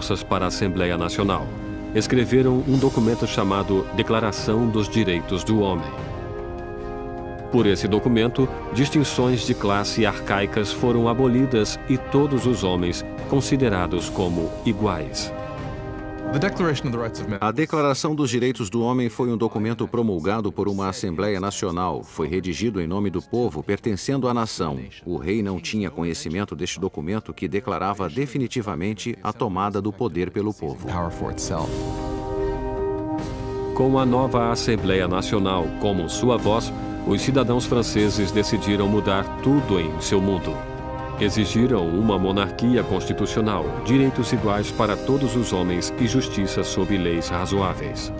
forças para a Assembleia Nacional. Escreveram um documento chamado Declaração dos Direitos do Homem. Por esse documento, distinções de classe arcaicas foram abolidas e todos os homens considerados como iguais. A Declaração dos Direitos do Homem foi um documento promulgado por uma Assembleia Nacional. Foi redigido em nome do povo, pertencendo à nação. O rei não tinha conhecimento deste documento que declarava definitivamente a tomada do poder pelo povo. Com a nova Assembleia Nacional como sua voz, os cidadãos franceses decidiram mudar tudo em seu mundo. Exigiram uma monarquia constitucional, direitos iguais para todos os homens e justiça sob leis razoáveis.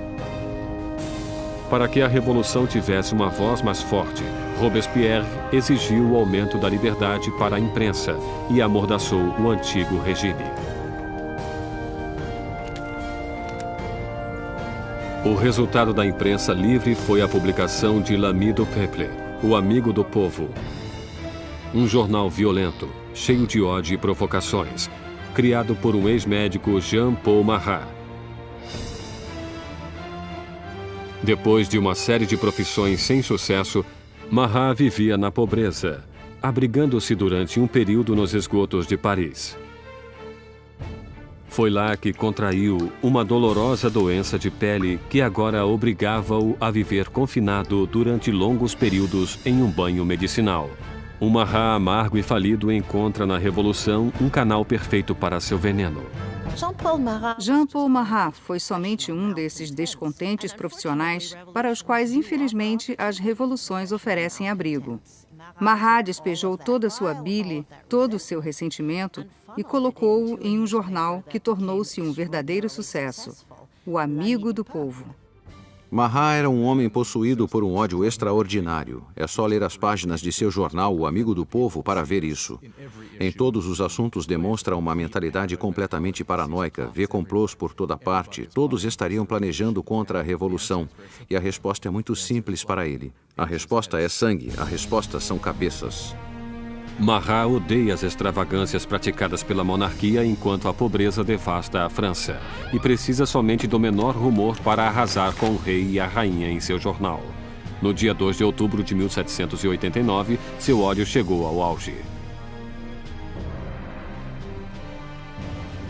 Para que a revolução tivesse uma voz mais forte, Robespierre exigiu o aumento da liberdade para a imprensa e amordaçou o antigo regime. O resultado da imprensa livre foi a publicação de L'Ami du Peuple, o Amigo do Povo. Um jornal violento, cheio de ódio e provocações, criado por um ex-médico Jean-Paul Marat. Depois de uma série de profissões sem sucesso, Marat vivia na pobreza, abrigando-se durante um período nos esgotos de Paris. Foi lá que contraiu uma dolorosa doença de pele que agora obrigava-o a viver confinado durante longos períodos em um banho medicinal. Um Marat amargo e falido encontra na Revolução um canal perfeito para seu veneno. Jean-Paul Marat foi somente um desses descontentes profissionais para os quais, infelizmente, as revoluções oferecem abrigo. Marat despejou toda a sua bile, todo o seu ressentimento e colocou-o em um jornal que tornou-se um verdadeiro sucesso, o Amigo do Povo. Marat era um homem possuído por um ódio extraordinário. É só ler as páginas de seu jornal, O Amigo do Povo, para ver isso. Em todos os assuntos demonstra uma mentalidade completamente paranoica, vê complôs por toda parte, todos estariam planejando contra a revolução. E a resposta é muito simples para ele. A resposta é sangue, a resposta são cabeças. Marat odeia as extravagâncias praticadas pela monarquia enquanto a pobreza devasta a França e precisa somente do menor rumor para arrasar com o rei e a rainha em seu jornal. No dia 2 de outubro de 1789, seu ódio chegou ao auge.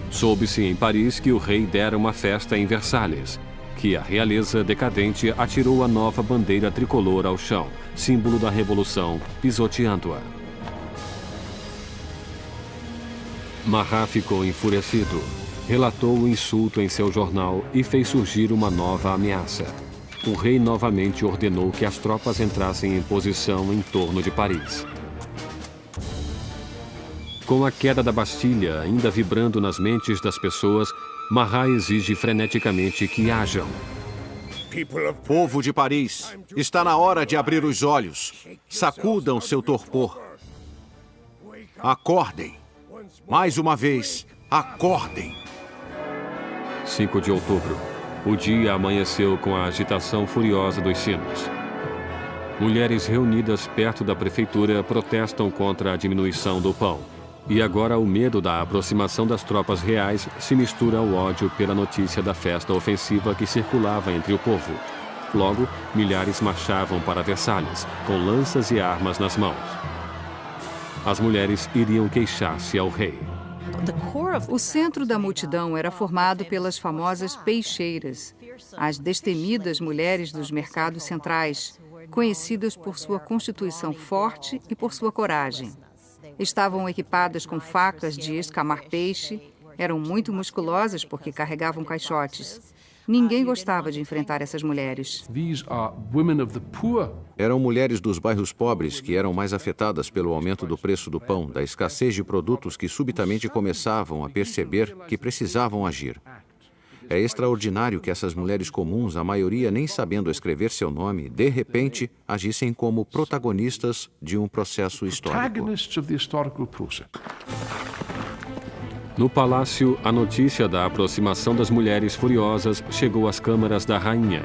Soube-se em Paris que o rei dera uma festa em Versalhes, que a realeza decadente atirou a nova bandeira tricolor ao chão, símbolo da revolução, pisoteando-a. Marat ficou enfurecido, relatou o insulto em seu jornal e fez surgir uma nova ameaça. O rei novamente ordenou que as tropas entrassem em posição em torno de Paris. Com a queda da Bastilha ainda vibrando nas mentes das pessoas, Marat exige freneticamente que hajam. Povo de Paris, está na hora de abrir os olhos. Sacudam seu torpor. Acordem. Mais uma vez, acordem! 5 de outubro. O dia amanheceu com a agitação furiosa dos sinos. Mulheres reunidas perto da prefeitura protestam contra a diminuição do pão. E agora o medo da aproximação das tropas reais se mistura ao ódio pela notícia da festa ofensiva que circulava entre o povo. Logo, milhares marchavam para Versalhes, com lanças e armas nas mãos. As mulheres iriam queixar-se ao rei. O centro da multidão era formado pelas famosas peixeiras, as destemidas mulheres dos mercados centrais, conhecidas por sua constituição forte e por sua coragem. Estavam equipadas com facas de escamar peixe, eram muito musculosas porque carregavam caixotes. Ninguém gostava de enfrentar essas mulheres. Eram mulheres dos bairros pobres que eram mais afetadas pelo aumento do preço do pão, da escassez de produtos que subitamente começavam a perceber que precisavam agir. É extraordinário que essas mulheres comuns, a maioria nem sabendo escrever seu nome, de repente agissem como protagonistas de um processo histórico. No palácio, a notícia da aproximação das mulheres furiosas chegou às câmaras da rainha.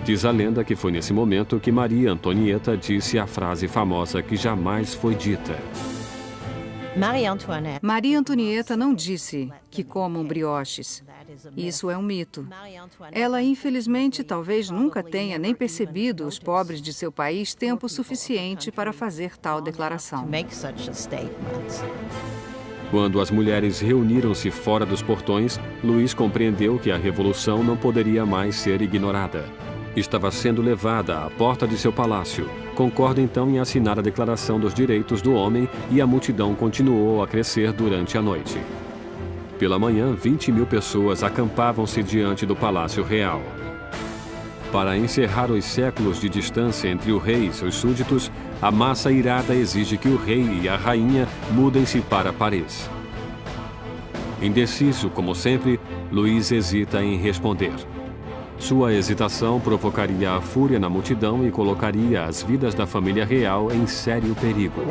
Diz a lenda que foi nesse momento que Maria Antonieta disse a frase famosa que jamais foi dita. Maria Antonieta não disse que comam brioches. Isso é um mito. Ela, infelizmente, talvez nunca tenha nem percebido os pobres de seu país tempo suficiente para fazer tal declaração. Quando as mulheres reuniram-se fora dos portões, Luís compreendeu que a revolução não poderia mais ser ignorada. Estava sendo levada à porta de seu palácio. Concorda então em assinar a Declaração dos Direitos do Homem e a multidão continuou a crescer durante a noite. Pela manhã, 20.000 pessoas acampavam-se diante do Palácio Real. Para encerrar os séculos de distância entre o rei e seus súditos, a massa irada exige que o rei e a rainha mudem-se para Paris. Indeciso, como sempre, Luís hesita em responder. Sua hesitação provocaria a fúria na multidão e colocaria as vidas da família real em sério perigo.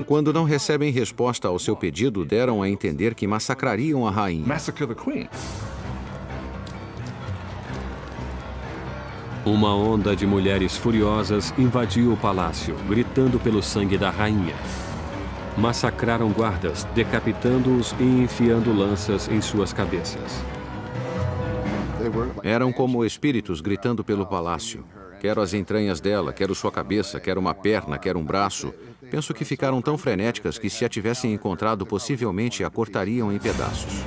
Quando não recebem resposta ao seu pedido, deram a entender que massacrariam a rainha. Uma onda de mulheres furiosas invadiu o palácio, gritando pelo sangue da rainha. Massacraram guardas, decapitando-os e enfiando lanças em suas cabeças. Eram como espíritos gritando pelo palácio. Quero as entranhas dela, quero sua cabeça, quero uma perna, quero um braço. Penso que ficaram tão frenéticas que, se a tivessem encontrado, possivelmente a cortariam em pedaços.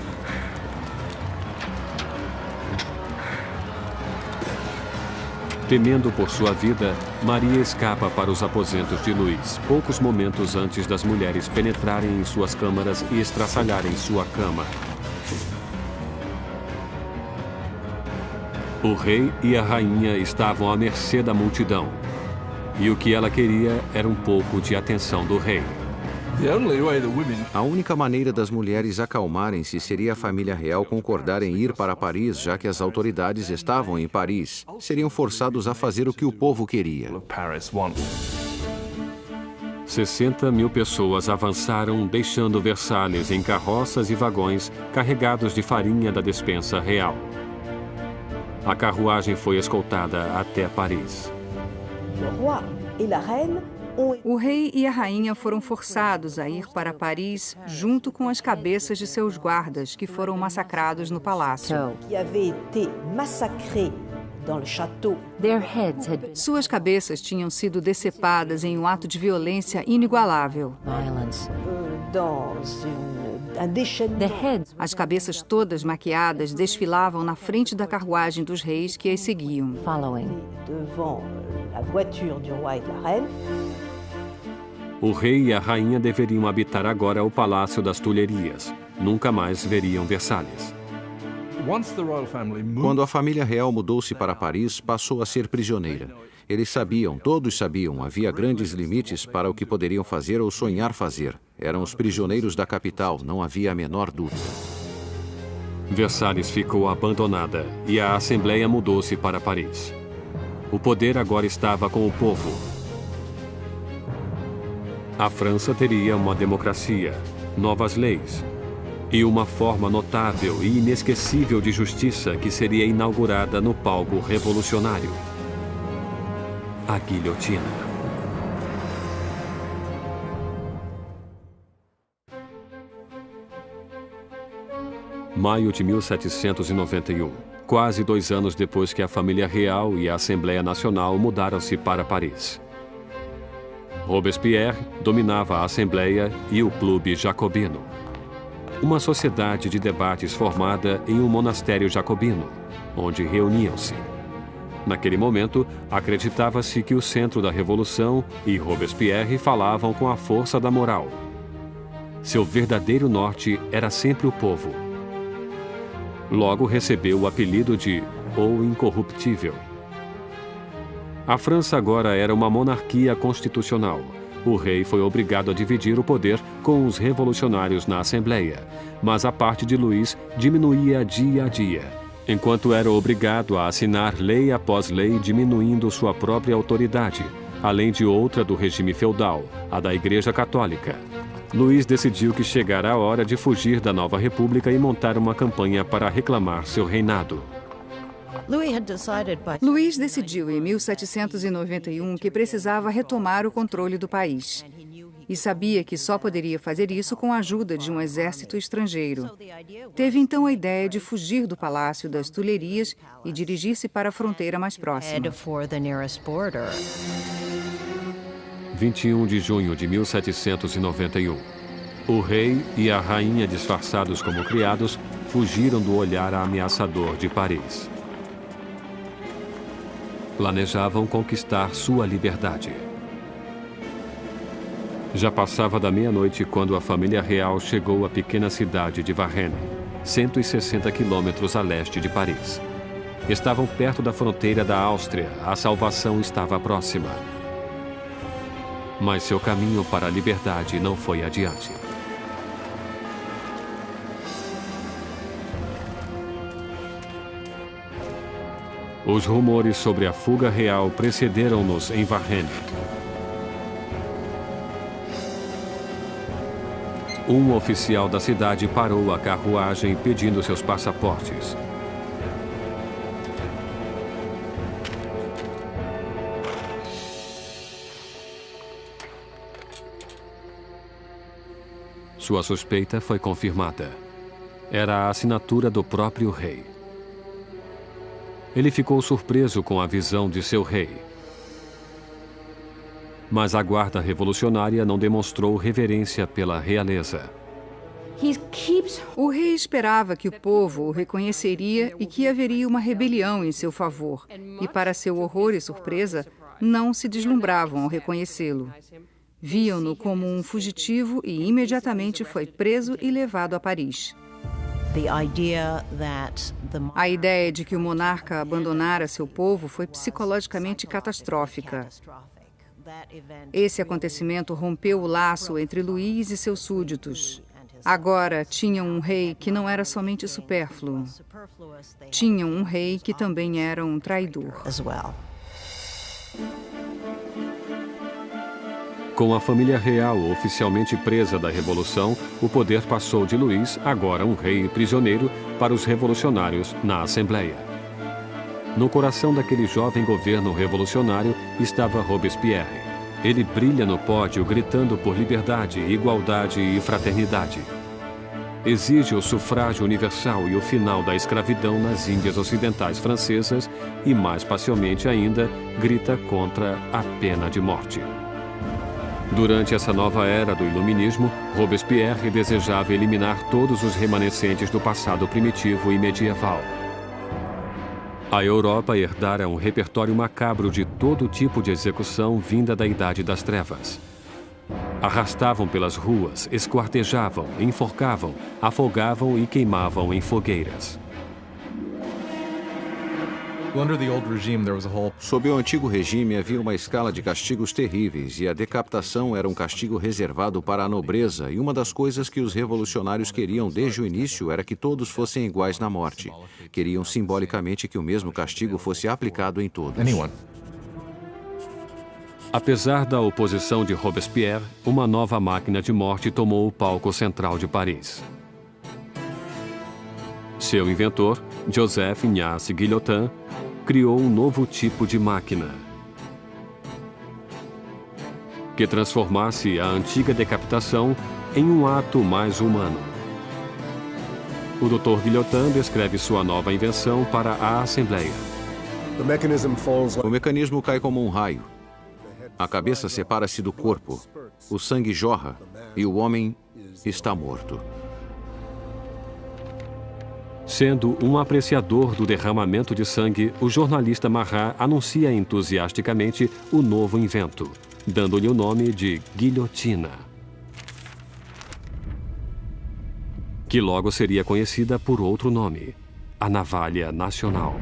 Temendo por sua vida, Maria escapa para os aposentos de Luís, poucos momentos antes das mulheres penetrarem em suas câmaras e estraçalharem sua cama. O rei e a rainha estavam à mercê da multidão. E o que ela queria era um pouco de atenção do rei. A única maneira das mulheres acalmarem-se seria a família real concordar em ir para Paris, já que as autoridades estavam em Paris. Seriam forçados a fazer o que o povo queria. 60.000 pessoas avançaram, deixando Versalhes em carroças e vagões carregados de farinha da despensa real. A carruagem foi escoltada até Paris. O rei e a rainha foram forçados a ir para Paris junto com as cabeças de seus guardas, que foram massacrados no palácio. Suas cabeças tinham sido decepadas em um ato de violência inigualável. As cabeças todas maquiadas desfilavam na frente da carruagem dos reis que as seguiam. O rei e a rainha deveriam habitar agora o Palácio das Tulherias. Nunca mais veriam Versalhes. Quando a família real mudou-se para Paris, passou a ser prisioneira. Eles sabiam, todos sabiam, havia grandes limites para o que poderiam fazer ou sonhar fazer. Eram os prisioneiros da capital, não havia a menor dúvida. Versalhes ficou abandonada e a Assembleia mudou-se para Paris. O poder agora estava com o povo. A França teria uma democracia, novas leis e uma forma notável e inesquecível de justiça que seria inaugurada no palco revolucionário: a guilhotina. Maio de 1791, quase 2 anos depois que a família real e a Assembleia Nacional mudaram-se para Paris. Robespierre dominava a Assembleia e o Clube Jacobino, uma sociedade de debates formada em um monastério jacobino, onde reuniam-se. Naquele momento, acreditava-se que o centro da Revolução e Robespierre falavam com a força da moral. Seu verdadeiro norte era sempre o povo. Logo recebeu o apelido de O Incorruptível. A França agora era uma monarquia constitucional. O rei foi obrigado a dividir o poder com os revolucionários na Assembleia, mas a parte de Luís diminuía dia a dia, enquanto era obrigado a assinar lei após lei diminuindo sua própria autoridade, além de outra do regime feudal, a da Igreja Católica. Luís decidiu que chegara a hora de fugir da nova república e montar uma campanha para reclamar seu reinado. Luís decidiu em 1791 que precisava retomar o controle do país. e sabia que só poderia fazer isso com a ajuda de um exército estrangeiro. Teve então a ideia de fugir do Palácio das Tulherias e dirigir-se para a fronteira mais próxima. 21 de junho de 1791. O rei e a rainha, disfarçados como criados, fugiram do olhar ameaçador de Paris. Planejavam conquistar sua liberdade. Já passava da meia-noite quando a família real chegou à pequena cidade de Varennes, 160 quilômetros a leste de Paris. Estavam perto da fronteira da Áustria, a salvação estava próxima. Mas seu caminho para a liberdade não foi adiante. Os rumores sobre a fuga real precederam-nos em Varennes. Um oficial da cidade parou a carruagem pedindo seus passaportes. Sua suspeita foi confirmada. Era a assinatura do próprio rei. Ele ficou surpreso com a visão de seu rei. Mas a guarda revolucionária não demonstrou reverência pela realeza. O rei esperava que o povo o reconheceria e que haveria uma rebelião em seu favor. E, para seu horror e surpresa, não se deslumbravam ao reconhecê-lo. Viam-no como um fugitivo e imediatamente foi preso e levado a Paris. A ideia de que o monarca abandonara seu povo foi psicologicamente catastrófica. Esse acontecimento rompeu o laço entre Luís e seus súditos. Agora tinham um rei que não era somente supérfluo. Tinham um rei que também era um traidor. Com a família real oficialmente presa da Revolução, o poder passou de Luís, agora um rei prisioneiro, para os revolucionários na Assembleia. No coração daquele jovem governo revolucionário estava Robespierre. Ele brilha no pódio gritando por liberdade, igualdade e fraternidade. Exige o sufrágio universal e o final da escravidão nas Índias Ocidentais Francesas e, mais pacialmente ainda, grita contra a pena de morte. Durante essa nova era do iluminismo, Robespierre desejava eliminar todos os remanescentes do passado primitivo e medieval. A Europa herdara um repertório macabro de todo tipo de execução vinda da Idade das Trevas. Arrastavam pelas ruas, esquartejavam, enforcavam, afogavam e queimavam em fogueiras. Sob o antigo regime havia uma escala de castigos terríveis e a decapitação era um castigo reservado para a nobreza, e uma das coisas que os revolucionários queriam desde o início era que todos fossem iguais na morte. Queriam simbolicamente que o mesmo castigo fosse aplicado em todos. Apesar da oposição de Robespierre, uma nova máquina de morte tomou o palco central de Paris. Seu inventor, Joseph Ignace Guillotin, criou um novo tipo de máquina que transformasse a antiga decapitação em um ato mais humano. O Dr. Guillotin descreve sua nova invenção para a Assembleia. O mecanismo cai como um raio. A cabeça separa-se do corpo, o sangue jorra e o homem está morto. Sendo um apreciador do derramamento de sangue, o jornalista Marat anuncia entusiasticamente o novo invento, dando-lhe o nome de guilhotina, que logo seria conhecida por outro nome, a navalha nacional.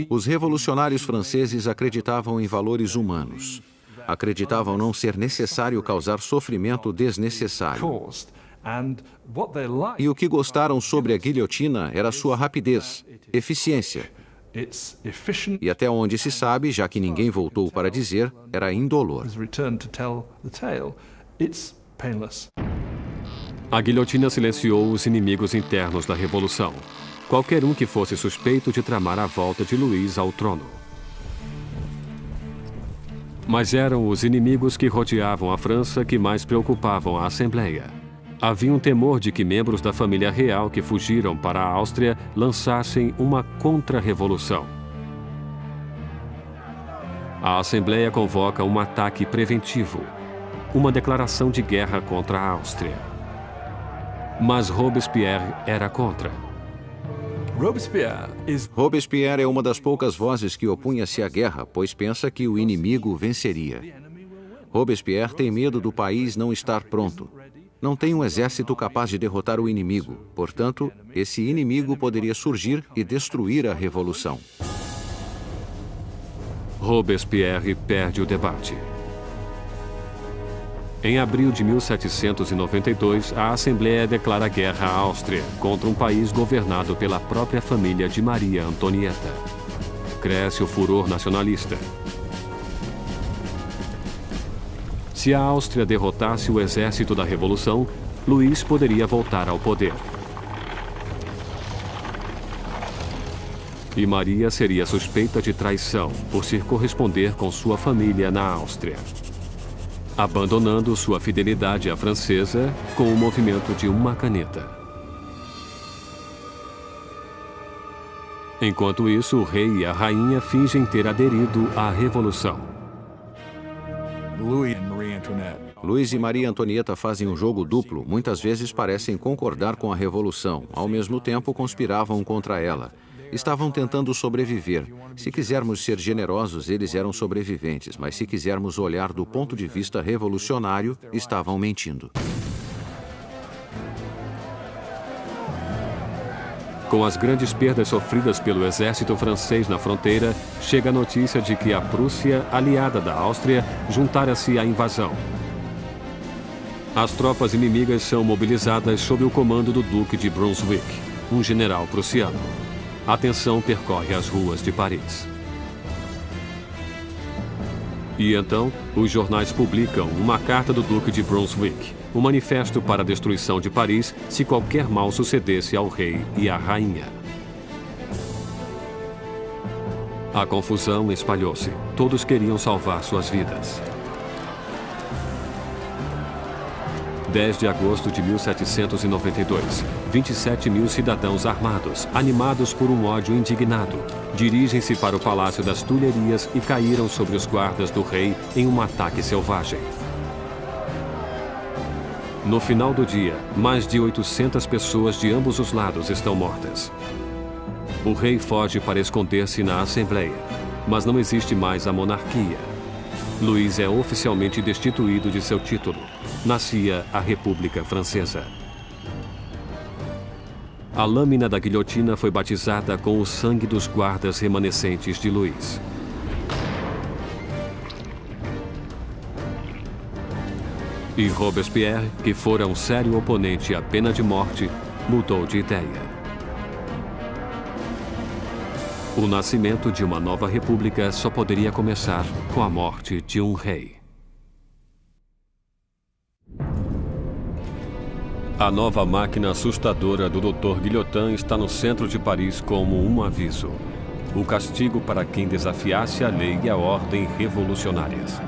Os revolucionários franceses acreditavam em valores humanos. Acreditavam não ser necessário causar sofrimento desnecessário. E o que gostaram sobre a guilhotina era sua rapidez, eficiência. E até onde se sabe, já que ninguém voltou para dizer, era indolor. A guilhotina silenciou os inimigos internos da Revolução. Qualquer um que fosse suspeito de tramar a volta de Luís ao trono. Mas eram os inimigos que rodeavam a França que mais preocupavam a Assembleia. Havia um temor de que membros da família real que fugiram para a Áustria lançassem uma contra-revolução. A Assembleia convoca um ataque preventivo, uma declaração de guerra contra a Áustria. Mas Robespierre era contra. Robespierre é uma das poucas vozes que opunha-se à guerra, pois pensa que o inimigo venceria. Robespierre tem medo do país não estar pronto. Não tem um exército capaz de derrotar o inimigo. Portanto, esse inimigo poderia surgir e destruir a revolução. Robespierre perde o debate. Em abril de 1792, a Assembleia declara guerra à Áustria contra um país governado pela própria família de Maria Antonieta. Cresce o furor nacionalista. Se a Áustria derrotasse o exército da Revolução, Luís poderia voltar ao poder. E Maria seria suspeita de traição por se corresponder com sua família na Áustria, abandonando sua fidelidade à francesa com o movimento de uma caneta. Enquanto isso, o rei e a rainha fingem ter aderido à Revolução. Luís e Maria Antonieta fazem um jogo duplo, muitas vezes parecem concordar com a Revolução, ao mesmo tempo conspiravam contra ela. Estavam tentando sobreviver. Se quisermos ser generosos, eles eram sobreviventes, mas se quisermos olhar do ponto de vista revolucionário, estavam mentindo. Com as grandes perdas sofridas pelo exército francês na fronteira, chega a notícia de que a Prússia, aliada da Áustria, juntara-se à invasão. As tropas inimigas são mobilizadas sob o comando do Duque de Brunswick, um general prussiano. A tensão percorre as ruas de Paris. E então, os jornais publicam uma carta do Duque de Brunswick, um manifesto para a destruição de Paris se qualquer mal sucedesse ao rei e à rainha. A confusão espalhou-se. Todos queriam salvar suas vidas. 10 de agosto de 1792, 27 mil cidadãos armados, animados por um ódio indignado, dirigem-se para o Palácio das Tulherias e caíram sobre os guardas do rei em um ataque selvagem. No final do dia, mais de 800 pessoas de ambos os lados estão mortas. O rei foge para esconder-se na Assembleia, mas não existe mais a monarquia. Luís é oficialmente destituído de seu título. Nascia a República Francesa. A lâmina da guilhotina foi batizada com o sangue dos guardas remanescentes de Luís. E Robespierre, que fora um sério oponente à pena de morte, mudou de ideia. O nascimento de uma nova república só poderia começar com a morte de um rei. A nova máquina assustadora do Dr. Guillotin está no centro de Paris como um aviso. O castigo para quem desafiasse a lei e a ordem revolucionárias.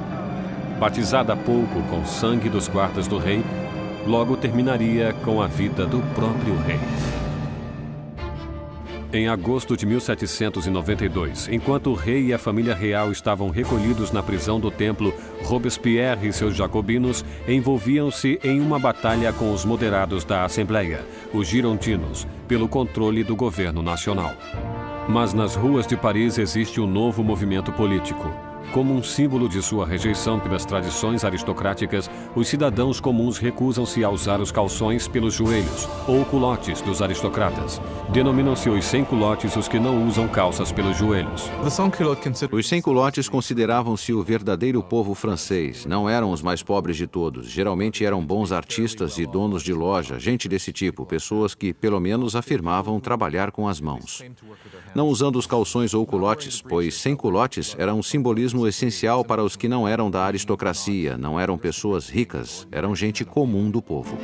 Batizada há pouco com o sangue dos guardas do rei, logo terminaria com a vida do próprio rei. Em agosto de 1792, enquanto o rei e a família real estavam recolhidos na prisão do Templo, Robespierre e seus jacobinos envolviam-se em uma batalha com os moderados da Assembleia, os girondinos, pelo controle do governo nacional. Mas nas ruas de Paris existe um novo movimento político. Como um símbolo de sua rejeição pelas tradições aristocráticas, os cidadãos comuns recusam-se a usar os calções pelos joelhos, ou culotes dos aristocratas. Denominam-se os sem-culotes os que não usam calças pelos joelhos. Os sem-culotes consideravam-se o verdadeiro povo francês. Não eram os mais pobres de todos. Geralmente eram bons artistas e donos de loja, gente desse tipo, pessoas que, pelo menos, afirmavam trabalhar com as mãos. Não usando os calções ou culotes, pois sem-culotes era um simbolismo essencial para os que não eram da aristocracia, não eram pessoas ricas, eram gente comum do povo.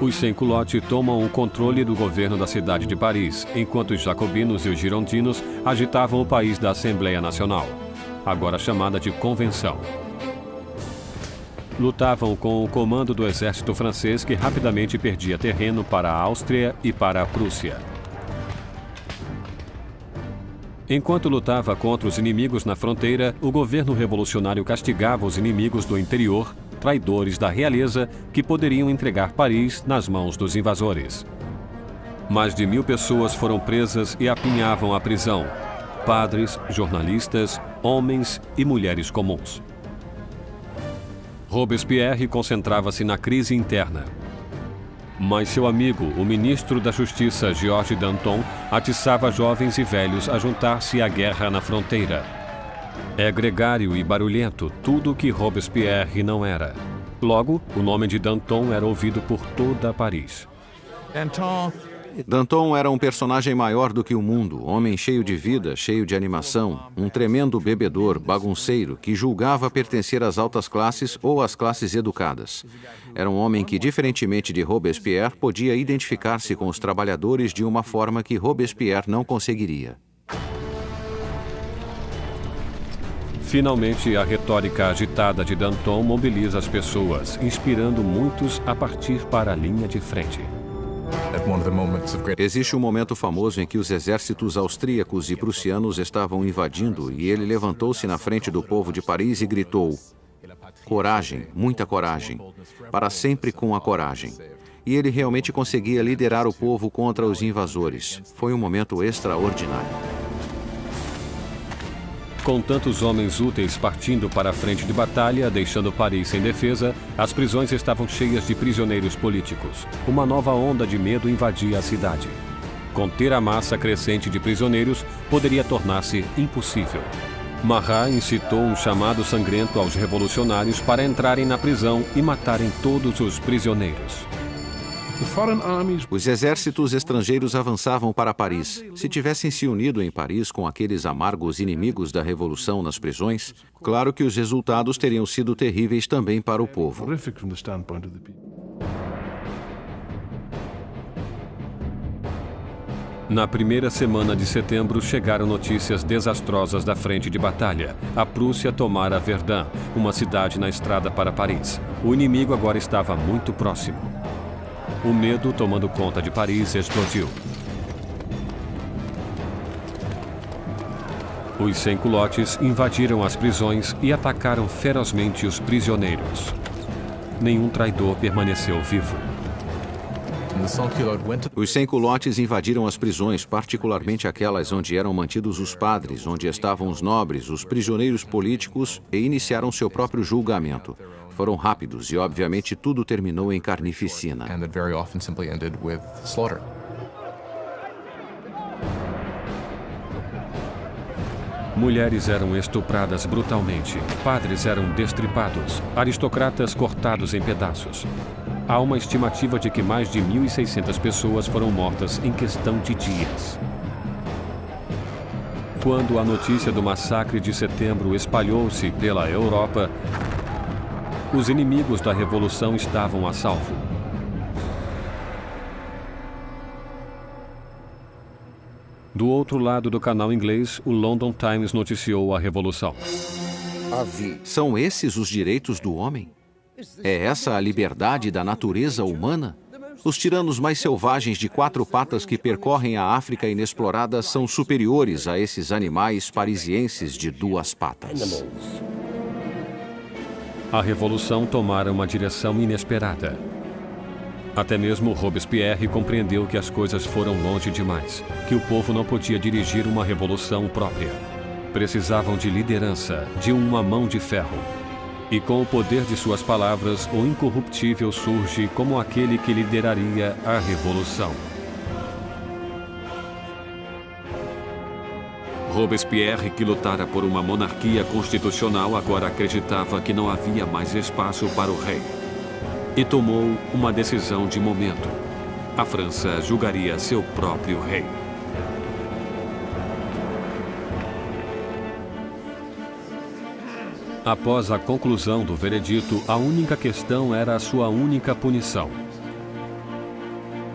Os sans-culottes tomam o controle do governo da cidade de Paris, enquanto os jacobinos e os girondinos agitavam o país da Assembleia Nacional, agora chamada de Convenção. Lutavam com o comando do exército francês, que rapidamente perdia terreno para a Áustria e para a Prússia. Enquanto lutava contra os inimigos na fronteira, o governo revolucionário castigava os inimigos do interior, traidores da realeza, que poderiam entregar Paris nas mãos dos invasores. Mais de 1000 pessoas foram presas e apinhavam a prisão: padres, jornalistas, homens e mulheres comuns. Robespierre concentrava-se na crise interna. Mas seu amigo, o ministro da Justiça, Georges Danton, atiçava jovens e velhos a juntar-se à guerra na fronteira. É gregário e barulhento, tudo o que Robespierre não era. Logo, o nome de Danton era ouvido por toda Paris. Danton era um personagem maior do que o mundo, homem cheio de vida, cheio de animação, um tremendo bebedor, bagunceiro, que julgava pertencer às altas classes ou às classes educadas. Era um homem que, diferentemente de Robespierre, podia identificar-se com os trabalhadores de uma forma que Robespierre não conseguiria. Finalmente, a retórica agitada de Danton mobiliza as pessoas, inspirando muitos a partir para a linha de frente. Existe um momento famoso em que os exércitos austríacos e prussianos estavam invadindo e ele levantou-se na frente do povo de Paris e gritou: "Coragem, muita coragem, para sempre com a coragem." E ele realmente conseguia liderar o povo contra os invasores. Foi um momento extraordinário. Com tantos homens úteis partindo para a frente de batalha, deixando Paris sem defesa, as prisões estavam cheias de prisioneiros políticos. Uma nova onda de medo invadia a cidade. Conter a massa crescente de prisioneiros poderia tornar-se impossível. Marat incitou um chamado sangrento aos revolucionários para entrarem na prisão e matarem todos os prisioneiros. Os exércitos estrangeiros avançavam para Paris. Se tivessem se unido em Paris com aqueles amargos inimigos da Revolução nas prisões, claro que os resultados teriam sido terríveis também para o povo. Na primeira semana de setembro, chegaram notícias desastrosas da frente de batalha. A Prússia tomara Verdun, uma cidade na estrada para Paris. O inimigo agora estava muito próximo. O medo, tomando conta de Paris, explodiu. Os sans-culottes invadiram as prisões e atacaram ferozmente os prisioneiros. Nenhum traidor permaneceu vivo. Os sans-culottes invadiram as prisões, particularmente aquelas onde eram mantidos os padres, onde estavam os nobres, os prisioneiros políticos, e iniciaram seu próprio julgamento. Foram rápidos e, obviamente, tudo terminou em carnificina. Mulheres eram estupradas brutalmente, padres eram destripados, aristocratas cortados em pedaços. Há uma estimativa de que mais de 1.600 pessoas foram mortas em questão de dias. Quando a notícia do massacre de setembro espalhou-se pela Europa, os inimigos da Revolução estavam a salvo. Do outro lado do canal inglês, o London Times noticiou a Revolução. São esses os direitos do homem? É essa a liberdade da natureza humana? Os tiranos mais selvagens de 4 patas que percorrem a África inexplorada são superiores a esses animais parisienses de 2 patas. A Revolução tomara uma direção inesperada. Até mesmo Robespierre compreendeu que as coisas foram longe demais, que o povo não podia dirigir uma revolução própria. Precisavam de liderança, de uma mão de ferro. E com o poder de suas palavras, o incorruptível surge como aquele que lideraria a revolução. Robespierre, que lutara por uma monarquia constitucional, agora acreditava que não havia mais espaço para o rei. E tomou uma decisão de momento. A França julgaria seu próprio rei. Após a conclusão do veredito, a única questão era a sua única punição.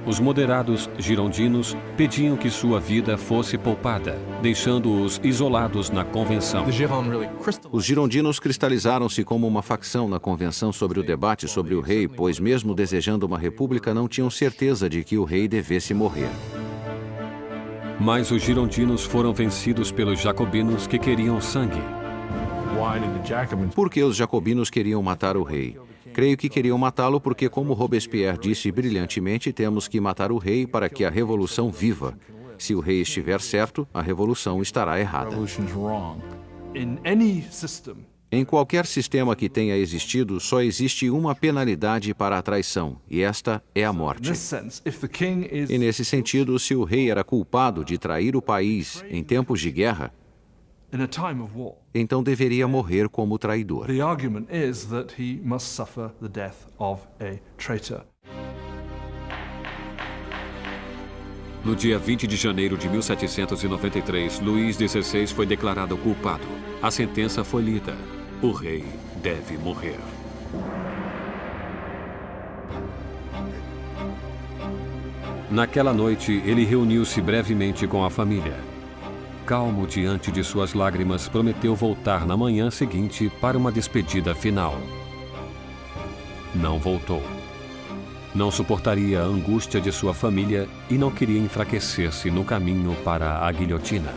Os moderados girondinos pediam que sua vida fosse poupada, deixando-os isolados na convenção. Os girondinos cristalizaram-se como uma facção na convenção sobre o debate sobre o rei, pois mesmo desejando uma república, não tinham certeza de que o rei devesse morrer. Mas os girondinos foram vencidos pelos jacobinos que queriam sangue. Por que os jacobinos queriam matar o rei? Creio que queriam matá-lo porque, como Robespierre disse brilhantemente, temos que matar o rei para que a revolução viva. Se o rei estiver certo, a revolução estará errada. Em qualquer sistema que tenha existido, só existe uma penalidade para a traição, e esta é a morte. E nesse sentido, se o rei era culpado de trair o país em tempos de guerra, então deveria morrer como traidor. No dia 20 de janeiro de 1793, Luís XVI foi declarado culpado. A sentença foi lida. O rei deve morrer. Naquela noite, ele reuniu-se brevemente com a família. Calmo diante de suas lágrimas, prometeu voltar na manhã seguinte para uma despedida final. Não voltou. Não suportaria a angústia de sua família e não queria enfraquecer-se no caminho para a guilhotina.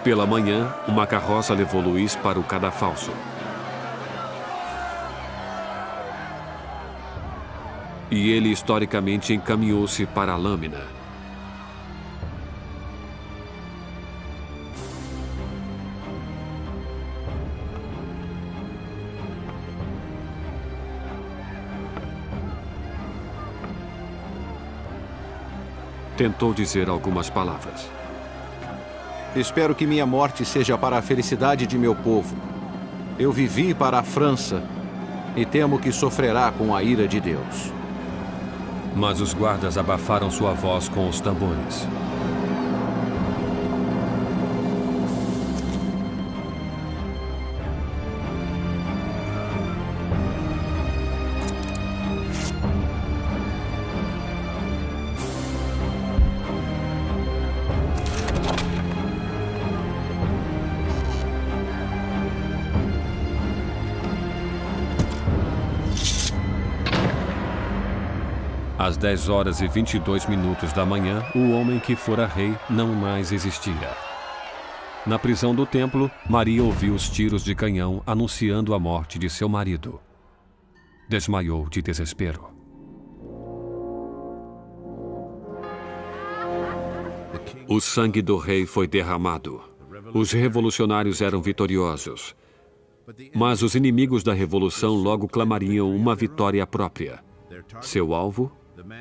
Pela manhã, uma carroça levou Luís para o cadafalso. E ele historicamente encaminhou-se para a lâmina. Tentou dizer algumas palavras. Espero que minha morte seja para a felicidade de meu povo. Eu vivi para a França e temo que sofrerá com a ira de Deus. Mas os guardas abafaram sua voz com os tambores. Às 10 horas e 22 minutos da manhã, o homem que fora rei não mais existia. Na prisão do templo, Maria ouviu os tiros de canhão anunciando a morte de seu marido. Desmaiou de desespero. O sangue do rei foi derramado. Os revolucionários eram vitoriosos. Mas os inimigos da revolução logo clamariam uma vitória própria. Seu alvo?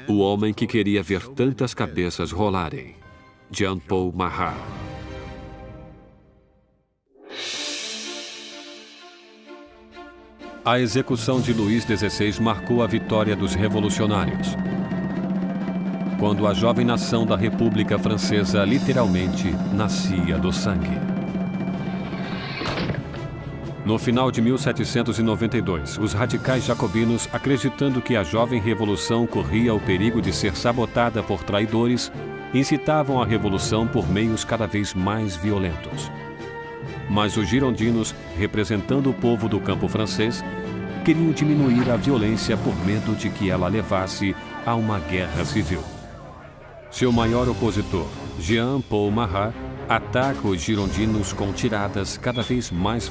O homem que queria ver tantas cabeças rolarem. Jean-Paul Marat. A execução de Luís XVI marcou a vitória dos revolucionários. Quando a jovem nação da República Francesa literalmente nascia do sangue. No final de 1792, os radicais jacobinos, acreditando que a jovem revolução corria o perigo de ser sabotada por traidores, incitavam a revolução por meios cada vez mais violentos. Mas os girondinos, representando o povo do campo francês, queriam diminuir a violência por medo de que ela levasse a uma guerra civil. Seu maior opositor, Jean-Paul Marat, ataca os girondinos com tiradas cada vez mais